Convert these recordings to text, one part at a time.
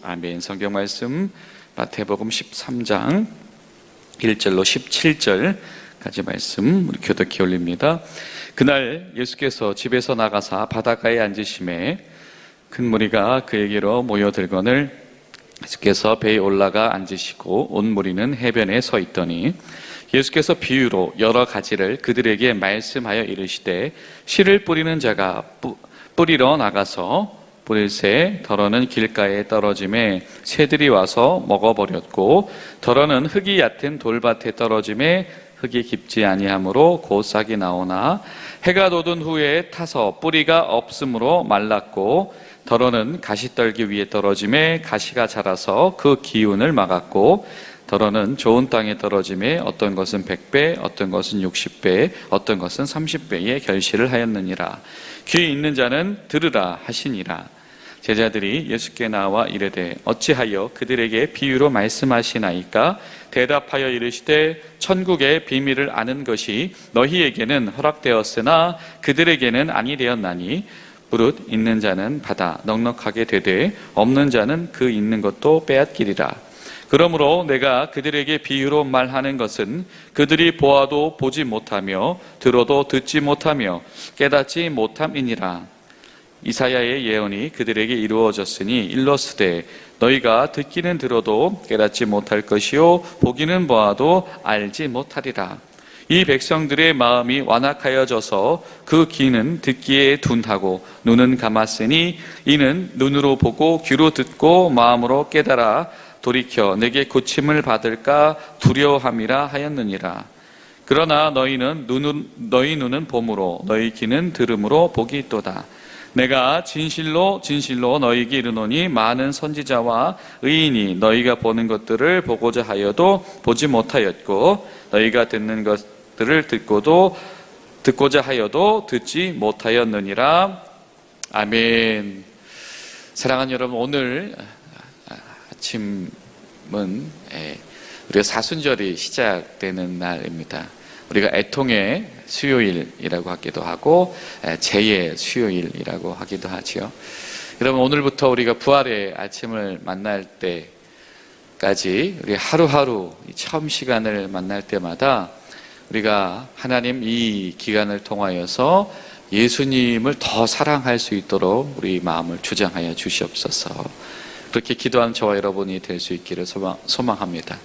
아멘. 성경 말씀 마태복음 13장 1절로 17절까지 말씀 우리 교독해 올립니다. 그날 예수께서 집에서 나가사 바닷가에 앉으심에 큰 무리가 그에게로 모여들거늘 예수께서 배에 올라가 앉으시고 온 무리는 해변에 서 있더니 예수께서 비유로 여러 가지를 그들에게 말씀하여 이르시되 씨를 뿌리는 자가 뿌리러 나가서 뿌릴새 더러는 길가에 떨어짐에 새들이 와서 먹어버렸고 더러는 흙이 얕은 돌밭에 떨어짐에 흙이 깊지 아니하므로 곧 싹이 나오나 해가 돋은 후에 타서 뿌리가 없으므로 말랐고 더러는 가시떨기 위에 떨어짐에 가시가 자라서 그 기운을 막았고 더러는 좋은 땅에 떨어짐에 어떤 것은 100배 어떤 것은 60배 어떤 것은 30배의 결실을 하였느니라. 귀 있는 자는 들으라 하시니라. 제자들이 예수께 나와 이르되 어찌하여 그들에게 비유로 말씀하시나이까? 대답하여 이르시되 천국의 비밀을 아는 것이 너희에게는 허락되었으나 그들에게는 아니 되었나니 무릇 있는 자는 받아 넉넉하게 되되 없는 자는 그 있는 것도 빼앗기리라. 그러므로 내가 그들에게 비유로 말하는 것은 그들이 보아도 보지 못하며 들어도 듣지 못하며 깨닫지 못함이니라. 이사야의 예언이 그들에게 이루어졌으니 일러스되 너희가 듣기는 들어도 깨닫지 못할 것이요 보기는 보아도 알지 못하리라. 이 백성들의 마음이 완악하여져서 그 귀는 듣기에 둔하고 눈은 감았으니 이는 눈으로 보고 귀로 듣고 마음으로 깨달아 돌이켜 내게 고침을 받을까 두려워함이라 하였느니라. 그러나 너희 눈은 봄으로 너희 귀는 들음으로 복이 있도다. 내가 진실로 너희에게 이르노니 많은 선지자와 의인이 너희가 보는 것들을 보고자 하여도 보지 못하였고 너희가 듣는 것들을 듣고자 하여도 듣지 못하였느니라. 아멘. 사랑하는 여러분, 오늘 아침은 우리가 사순절이 시작되는 날입니다. 우리가 애통의 수요일이라고 하기도 하고 제의 수요일이라고 하기도 하지요. 여러분, 오늘부터 우리가 부활의 아침을 만날 때까지 우리 하루하루 처음 시간을 만날 때마다 우리가 하나님 이 기간을 통하여서 예수님을 더 사랑할 수 있도록 우리 마음을 주장하여 주시옵소서. 그렇게 기도하는 저와 여러분이 될 수 있기를 소망합니다.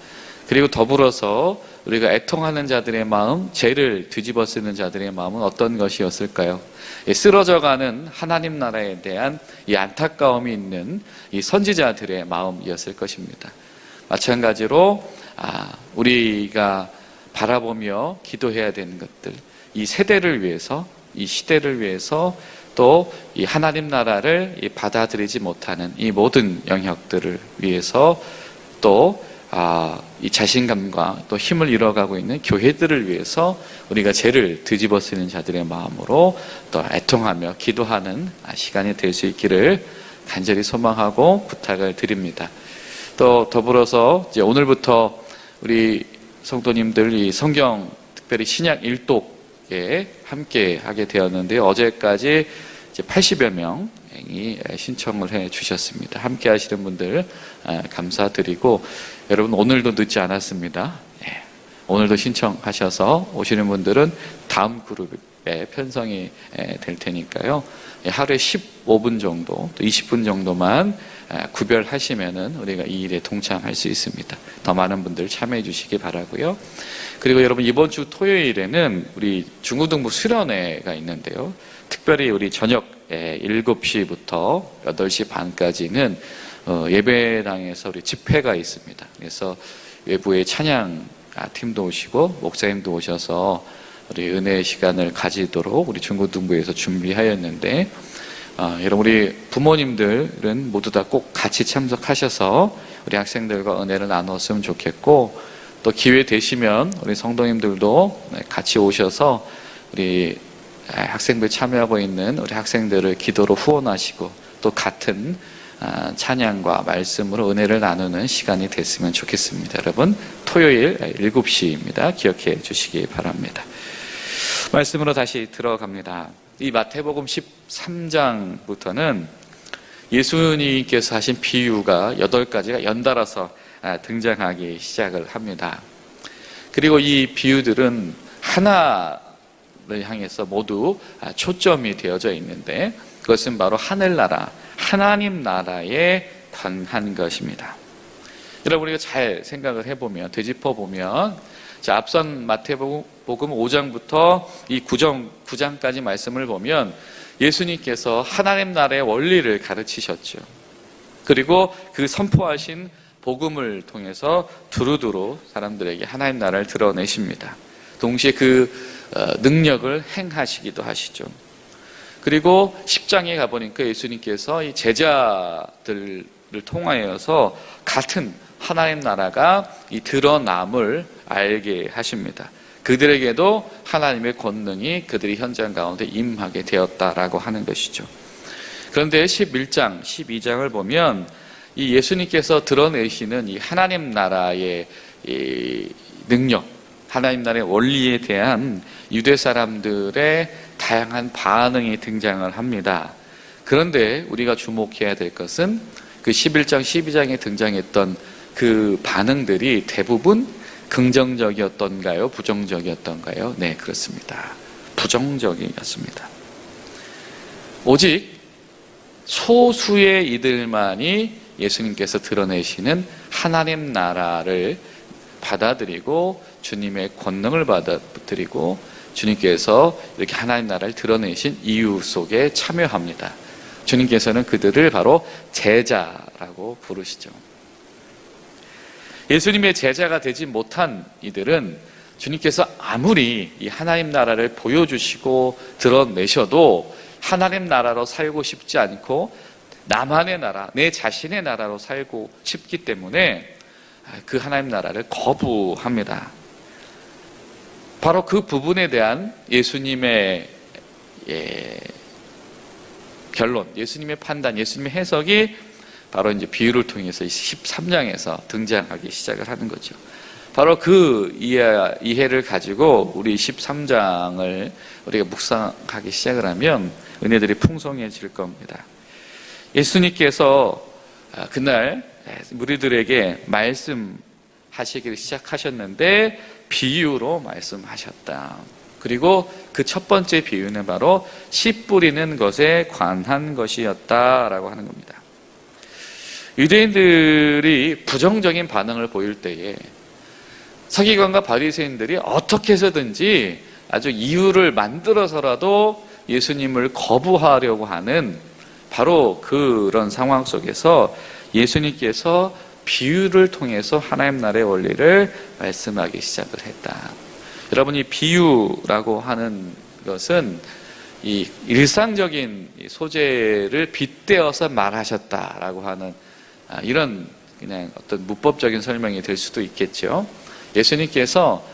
그리고 더불어서 우리가 애통하는 자들의 마음, 죄를 뒤집어 쓰는 자들의 마음은 어떤 것이었을까요? 쓰러져가는 하나님 나라에 대한 이 안타까움이 있는 이 선지자들의 마음이었을 것입니다. 마찬가지로 우리가 바라보며 기도해야 되는 것들, 이 세대를 위해서, 이 시대를 위해서 또 이 하나님 나라를 받아들이지 못하는 이 모든 영역들을 위해서 또 이 자신감과 또 힘을 잃어가고 있는 교회들을 위해서 우리가 죄를 뒤집어 쓰는 자들의 마음으로 또 애통하며 기도하는 시간이 될 수 있기를 간절히 소망하고 부탁을 드립니다. 또 더불어서 이제 오늘부터 우리 성도님들 이 성경 특별히 신약 일독에 함께 하게 되었는데요. 어제까지 이제 80여 명이 신청을 해 주셨습니다. 함께 하시는 분들 감사드리고 여러분 오늘도 늦지 않았습니다. 오늘도 신청하셔서 오시는 분들은 다음 그룹에 편성이 될 테니까요. 하루에 15분 정도 또 20분 정도만 구별하시면은 우리가 이 일에 동참할 수 있습니다. 더 많은 분들 참여해 주시기 바라고요. 그리고 여러분 이번 주 토요일에는 우리 중고등부 수련회가 있는데요. 특별히 우리 저녁 7시부터 8시 반까지는 예배당에서 우리 집회가 있습니다. 그래서 외부의 찬양 팀도 오시고 목사님도 오셔서 우리 은혜의 시간을 가지도록 우리 중고등부에서 준비하였는데 여러분 우리 부모님들은 모두 다 꼭 같이 참석하셔서 우리 학생들과 은혜를 나눴으면 좋겠고 또 기회 되시면 우리 성도님들도 같이 오셔서 우리 학생들 참여하고 있는 우리 학생들을 기도로 후원하시고 또 같은 찬양과 말씀으로 은혜를 나누는 시간이 됐으면 좋겠습니다. 여러분, 토요일 7시입니다. 기억해 주시기 바랍니다. 말씀으로 다시 들어갑니다. 이 마태복음 13장부터는 예수님께서 하신 비유가 8가지가 연달아서 등장하기 시작을 합니다. 그리고 이 비유들은 하나를 향해서 모두 초점이 되어져 있는데, 그것은 바로 하늘나라, 하나님 나라에 관한 것입니다. 여러분, 우리가 잘 생각을 해보면, 되짚어보면, 앞선 마태복음 5장부터 이 9장까지 말씀을 보면 예수님께서 하나님 나라의 원리를 가르치셨죠. 그리고 그 선포하신 복음을 통해서 두루두루 사람들에게 하나님 나라를 드러내십니다. 동시에 그 능력을 행하시기도 하시죠. 그리고 10장에 가보니까 예수님께서 이 제자들을 통하여서 같은 하나님 나라가 이 드러남을 알게 하십니다. 그들에게도 하나님의 권능이 그들이 현장 가운데 임하게 되었다라고 하는 것이죠. 그런데 11장, 12장을 보면 이 예수님께서 드러내시는 이 하나님 나라의 이 능력, 하나님 나라의 원리에 대한 유대 사람들의 다양한 반응이 등장을 합니다. 그런데 우리가 주목해야 될 것은 그 11장, 12장에 등장했던 그 반응들이 대부분 긍정적이었던가요? 부정적이었던가요? 네, 그렇습니다. 부정적이었습니다. 오직 소수의 이들만이 예수님께서 드러내시는 하나님 나라를 받아들이고 주님의 권능을 받아들이고 주님께서 이렇게 하나님 나라를 드러내신 이유 속에 참여합니다. 주님께서는 그들을 바로 제자라고 부르시죠. 예수님의 제자가 되지 못한 이들은 주님께서 아무리 이 하나님 나라를 보여주시고 드러내셔도 하나님 나라로 살고 싶지 않고 나만의 나라, 내 자신의 나라로 살고 싶기 때문에 그 하나님 나라를 거부합니다. 바로 그 부분에 대한 예수님의 결론, 예수님의 판단, 예수님의 해석이 바로 이제 비유를 통해서 13장에서 등장하기 시작을 하는 거죠. 바로 그 이해를 가지고 우리 13장을 우리가 묵상하기 시작을 하면 은혜들이 풍성해질 겁니다. 예수님께서 그날 무리들에게 말씀하시기를 시작하셨는데 비유로 말씀하셨다. 그리고 그 첫 번째 비유는 바로 씨 뿌리는 것에 관한 것이었다라고 하는 겁니다. 유대인들이 부정적인 반응을 보일 때에 서기관과 바리새인들이 어떻게 해서든지 아주 이유를 만들어서라도 예수님을 거부하려고 하는 바로 그런 상황 속에서 예수님께서 비유를 통해서 하나님 나라의 원리를 말씀하기 시작을 했다. 여러분, 이 비유라고 하는 것은 이 일상적인 소재를 빗대어서 말하셨다라고 하는 이런 그냥 어떤 문법적인 설명이 될 수도 있겠죠. 예수님께서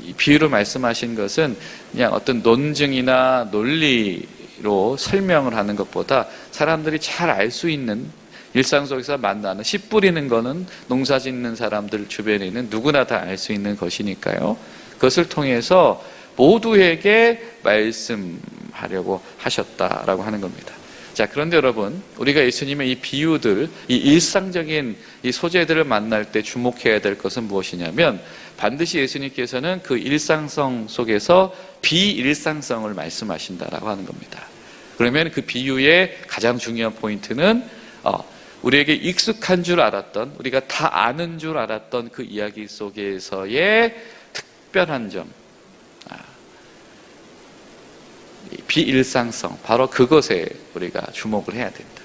이 비유를 말씀하신 것은 그냥 어떤 논증이나 논리로 설명을 하는 것보다 사람들이 잘 알 수 있는 일상 속에서 만나는 씨 뿌리는 거는 농사 짓는 사람들 주변에 있는 누구나 다 알 수 있는 것이니까요. 그것을 통해서 모두에게 말씀하려고 하셨다라고 하는 겁니다. 자, 그런데 여러분, 우리가 예수님의 이 비유들, 이 일상적인 이 소재들을 만날 때 주목해야 될 것은 무엇이냐면 반드시 예수님께서는 그 일상성 속에서 비일상성을 말씀하신다라고 하는 겁니다. 그러면 그 비유의 가장 중요한 포인트는 우리에게 익숙한 줄 알았던, 우리가 다 아는 줄 알았던 그 이야기 속에서의 특별한 점, 비일상성, 바로 그것에 우리가 주목을 해야 된다.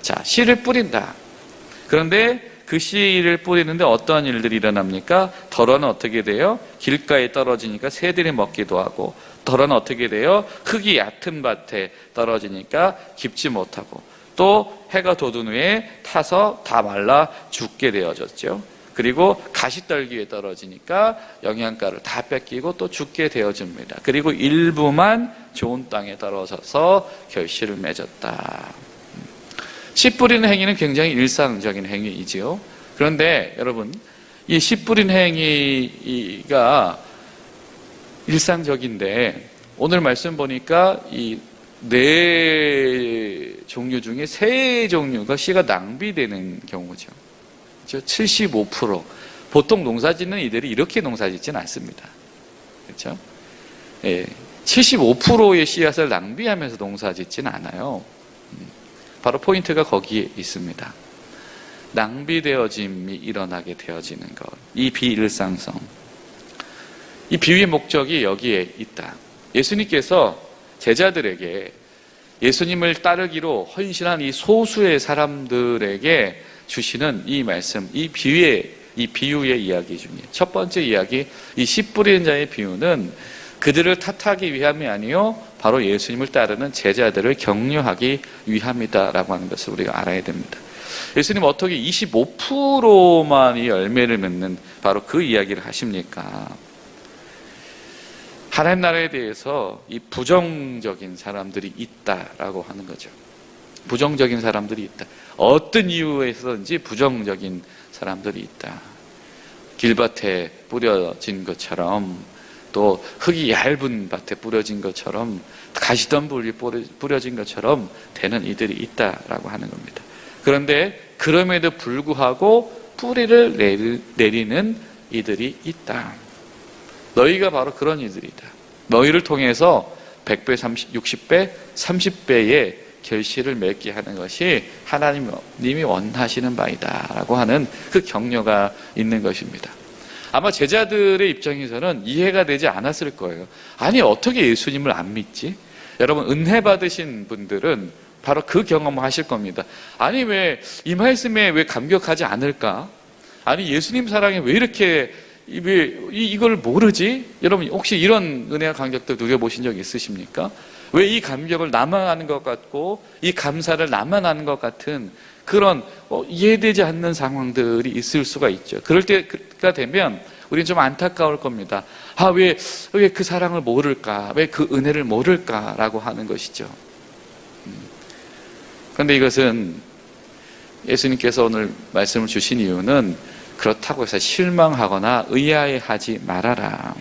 자, 씨를 뿌린다. 그런데 그 씨를 뿌리는데 어떠한 일들이 일어납니까? 덜어는 어떻게 돼요? 길가에 떨어지니까 새들이 먹기도 하고, 덜어는 어떻게 돼요? 흙이 얕은 밭에 떨어지니까 깊지 못하고, 또 해가 돋은 후에 타서 다 말라 죽게 되어졌죠. 그리고 가시떨기에 떨어지니까 영양가를 다 뺏기고 또 죽게 되어집니다. 그리고 일부만 좋은 땅에 떨어져서 결실을 맺었다. 씨 뿌리는 행위는 굉장히 일상적인 행위이지요. 그런데 여러분, 이 씨 뿌린 행위가 일상적인데 오늘 말씀 보니까 이 4종류 중에 3종류가 씨가 낭비되는 경우죠. 75%. 보통 농사 짓는 이들이 이렇게 농사 짓지는 않습니다. 그렇죠? 예, 75%의 씨앗을 낭비하면서 농사 짓지는 않아요. 바로 포인트가 거기에 있습니다. 낭비되어짐이 일어나게 되어지는 것. 이 비일상성. 이 비유의 목적이 여기에 있다. 예수님께서 제자들에게 예수님을 따르기로 헌신한 이 소수의 사람들에게 주시는 이 말씀, 이 비유의 이야기 중에 첫 번째 이야기, 이 씨 뿌리는 자의 비유는 그들을 탓하기 위함이 아니요 바로 예수님을 따르는 제자들을 격려하기 위함이다라고 하는 것을 우리가 알아야 됩니다. 예수님 어떻게 25%만 이 열매를 맺는 바로 그 이야기를 하십니까? 하나님 나라에 대해서 이 부정적인 사람들이 있다라고 하는 거죠. 부정적인 사람들이 있다. 어떤 이유에서든지 부정적인 사람들이 있다. 길밭에 뿌려진 것처럼, 또 흙이 얇은 밭에 뿌려진 것처럼, 가시덤불이 뿌려진 것처럼 되는 이들이 있다라고 하는 겁니다. 그런데 그럼에도 불구하고 뿌리를 내리는 이들이 있다. 너희가 바로 그런 이들이다. 너희를 통해서 100배, 60배, 30배의 결실을 맺게 하는 것이 하나님이 원하시는 바이다 라고 하는 그 격려가 있는 것입니다. 아마 제자들의 입장에서는 이해가 되지 않았을 거예요. 아니 어떻게 예수님을 안 믿지? 여러분 은혜 받으신 분들은 바로 그 경험을 하실 겁니다. 아니 왜 이 말씀에 왜 감격하지 않을까? 아니 예수님 사랑에 왜 이렇게 이걸 모르지? 여러분 혹시 이런 은혜와 감격도 누려보신 적 있으십니까? 왜 이 감격을 나만 하는 것 같고 이 감사를 나만 하는 것 같은 그런 이해되지 않는 상황들이 있을 수가 있죠. 그럴 때가 되면 우리는 좀 안타까울 겁니다. 왜 그 사랑을 모를까? 왜 그 은혜를 모를까라고 하는 것이죠. 그런데 이것은 예수님께서 오늘 말씀을 주신 이유는 그렇다고 해서 실망하거나 의아해하지 말아라.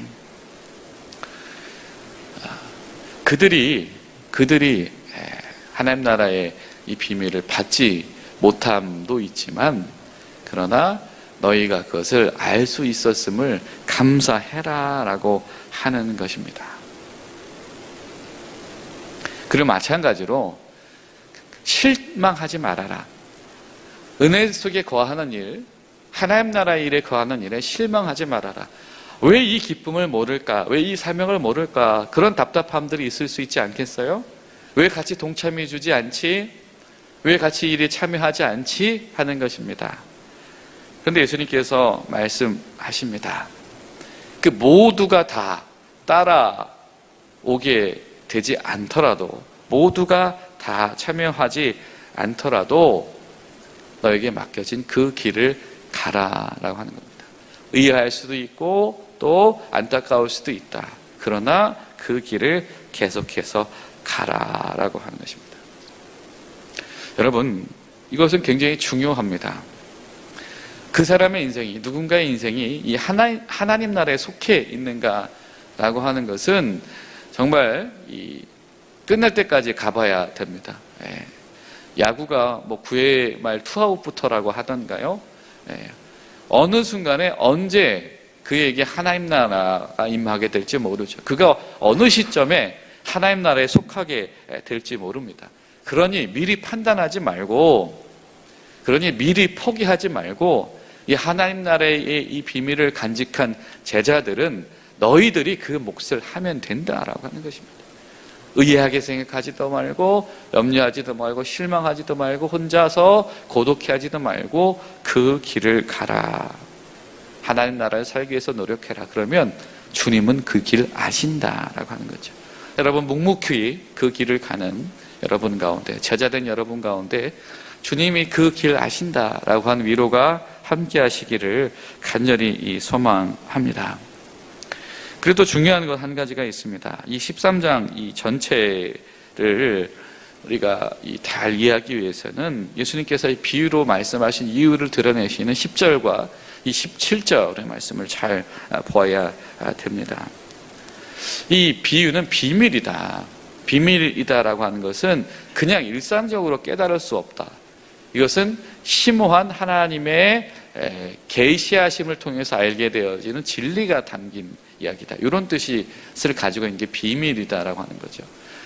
그들이 하나님 나라의 이 비밀을 받지 못함도 있지만 그러나 너희가 그것을 알 수 있었음을 감사해라 라고 하는 것입니다. 그리고 마찬가지로 실망하지 말아라. 은혜 속에 거하는 일, 하나님 나라의 일에 거하는 일에 실망하지 말아라. 왜 이 기쁨을 모를까? 왜 이 사명을 모를까? 그런 답답함들이 있을 수 있지 않겠어요? 왜 같이 동참해 주지 않지? 왜 같이 일에 참여하지 않지? 하는 것입니다. 그런데 예수님께서 말씀하십니다. 그 모두가 다 따라오게 되지 않더라도, 모두가 다 참여하지 않더라도 너에게 맡겨진 그 길을 가라라고 하는 겁니다. 의아할 수도 있고 또 안타까울 수도 있다. 그러나 그 길을 계속해서 가라라고 하는 것입니다. 여러분, 이것은 굉장히 중요합니다. 그 사람의 인생이, 누군가의 인생이 이 하나님 나라에 속해 있는가라고 하는 것은 정말 끝날 때까지 가봐야 됩니다. 야구가 9회 말 투아웃부터라고 하던가요? 어느 순간에 언제 그에게 하나님 나라가 임하게 될지 모르죠. 그가 어느 시점에 하나님 나라에 속하게 될지 모릅니다. 그러니 미리 판단하지 말고, 그러니 미리 포기하지 말고, 이 하나님 나라의 이 비밀을 간직한 제자들은 너희들이 그 몫을 하면 된다라고 하는 것입니다. 의아하게 생각하지도 말고, 염려하지도 말고, 실망하지도 말고, 혼자서 고독해하지도 말고 그 길을 가라. 하나님 나라에 살기 위해서 노력해라. 그러면 주님은 그 길을 아신다라고 하는 거죠. 여러분 묵묵히 그 길을 가는 여러분 가운데, 제자된 여러분 가운데 주님이 그 길 아신다라고 하는 위로가 함께 하시기를 간절히 소망합니다. 그래도 중요한 것 한 가지가 있습니다. 이 13장 이 전체를 우리가 잘 이해하기 위해서는 예수님께서 이 비유로 말씀하신 이유를 드러내시는 10절과 이 17절의 말씀을 잘 보아야 됩니다. 이 비유는 비밀이다. 비밀이다라고 하는 것은 그냥 일상적으로 깨달을 수 없다. 이것은 심오한 하나님의 계시하심을 통해서 알게 되어지는 진리가 담긴 이야기다. 이런 뜻을 가지고 있는 게 비밀이다라고 하는 거죠.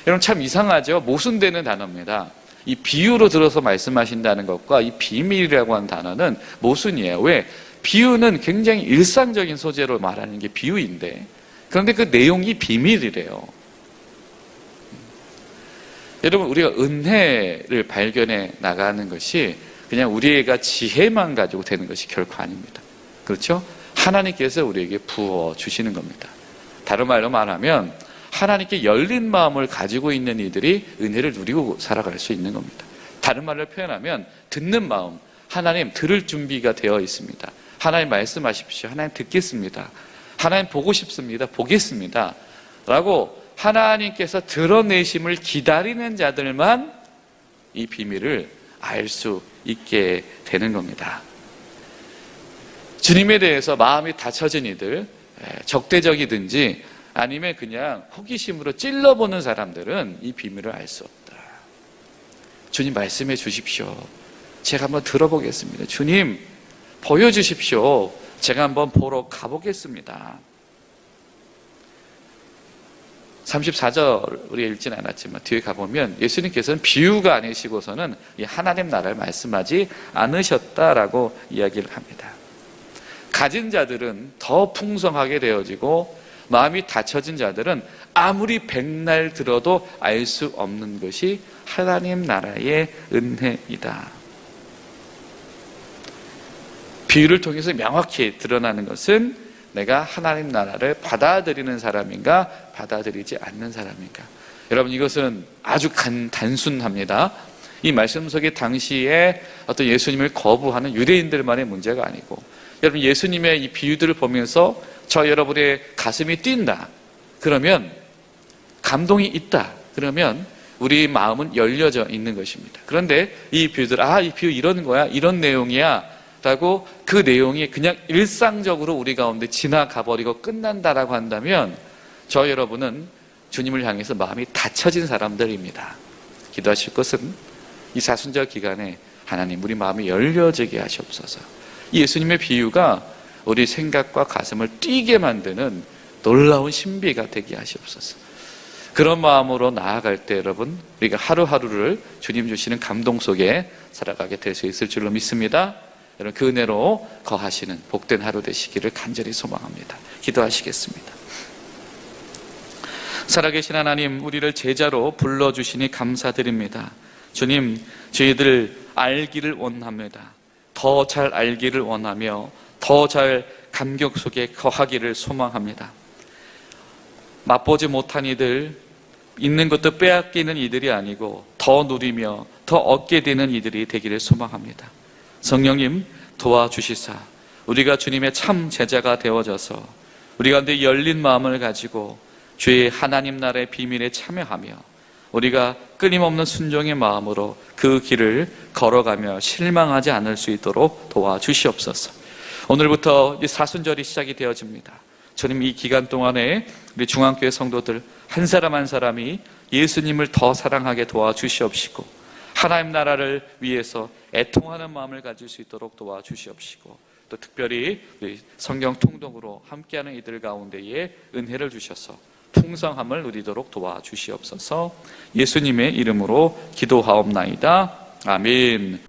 여러분 참 이상하죠? 모순되는 단어입니다. 이 비유로 들어서 말씀하신다는 것과 이 비밀이라고 하는 단어는 모순이에요. 왜? 비유는 굉장히 일상적인 소재로 말하는 게 비유인데, 그런데 그 내용이 비밀이래요. 여러분, 우리가 은혜를 발견해 나가는 것이 그냥 우리가 지혜만 가지고 되는 것이 결코 아닙니다. 그렇죠? 하나님께서 우리에게 부어 주시는 겁니다. 다른 말로 말하면 하나님께 열린 마음을 가지고 있는 이들이 은혜를 누리고 살아갈 수 있는 겁니다. 다른 말로 표현하면 듣는 마음, 하나님 들을 준비가 되어 있습니다. 하나님 말씀하십시오. 하나님 듣겠습니다. 하나님 보고 싶습니다. 보겠습니다. 라고 하나님께서 드러내심을 기다리는 자들만 이 비밀을 알 수 있게 되는 겁니다. 주님에 대해서 마음이 닫혀진 이들, 적대적이든지 아니면 그냥 호기심으로 찔러보는 사람들은 이 비밀을 알 수 없다. 주님 말씀해 주십시오. 제가 한번 들어보겠습니다. 주님 보여주십시오. 제가 한번 보러 가보겠습니다. 34절 우리가 읽진 않았지만 뒤에 가보면 예수님께서는 비유가 아니시고서는 이 하나님 나라를 말씀하지 않으셨다라고 이야기를 합니다. 가진 자들은 더 풍성하게 되어지고 마음이 닫혀진 자들은 아무리 백날 들어도 알 수 없는 것이 하나님 나라의 은혜이다. 비유를 통해서 명확히 드러나는 것은 내가 하나님 나라를 받아들이는 사람인가 받아들이지 않는 사람인가. 여러분 이것은 아주 단순합니다. 이 말씀 속에 당시에 어떤 예수님을 거부하는 유대인들만의 문제가 아니고, 여러분 예수님의 이 비유들을 보면서 저 여러분의 가슴이 뛴다 그러면, 감동이 있다 그러면 우리 마음은 열려져 있는 것입니다. 그런데 이 비유들, 이 비유 이런 거야, 이런 내용이야 라고 그 내용이 그냥 일상적으로 우리 가운데 지나가 버리고 끝난다라고 한다면 저 여러분은 주님을 향해서 마음이 닫혀진 사람들입니다. 기도하실 것은 이 사순절 기간에 하나님 우리 마음이 열려지게 하시옵소서. 이 예수님의 비유가 우리 생각과 가슴을 뛰게 만드는 놀라운 신비가 되게 하시옵소서. 그런 마음으로 나아갈 때 여러분 우리가 하루하루를 주님 주시는 감동 속에 살아가게 될 수 있을 줄로 믿습니다. 여러분 그 은혜로 거하시는 복된 하루 되시기를 간절히 소망합니다. 기도하시겠습니다. 살아계신 하나님, 우리를 제자로 불러주시니 감사드립니다. 주님, 저희들 알기를 원합니다. 더 잘 알기를 원하며 더 잘 감격 속에 거하기를 소망합니다. 맛보지 못한 이들, 있는 것도 빼앗기는 이들이 아니고 더 누리며 더 얻게 되는 이들이 되기를 소망합니다. 성령님 도와주시사 우리가 주님의 참 제자가 되어져서 우리 가운데 열린 마음을 가지고 주의 하나님 나라의 비밀에 참여하며 우리가 끊임없는 순종의 마음으로 그 길을 걸어가며 실망하지 않을 수 있도록 도와주시옵소서. 오늘부터 이 사순절이 시작이 되어집니다. 주님 이 기간 동안에 우리 중앙교회 성도들 한 사람 한 사람이 예수님을 더 사랑하게 도와주시옵시고 하나님 나라를 위해서 애통하는 마음을 가질 수 있도록 도와주시옵시고 또 특별히 우리 성경 통독으로 함께하는 이들 가운데에 은혜를 주셔서 풍성함을 누리도록 도와주시옵소서. 예수님의 이름으로 기도하옵나이다. 아멘.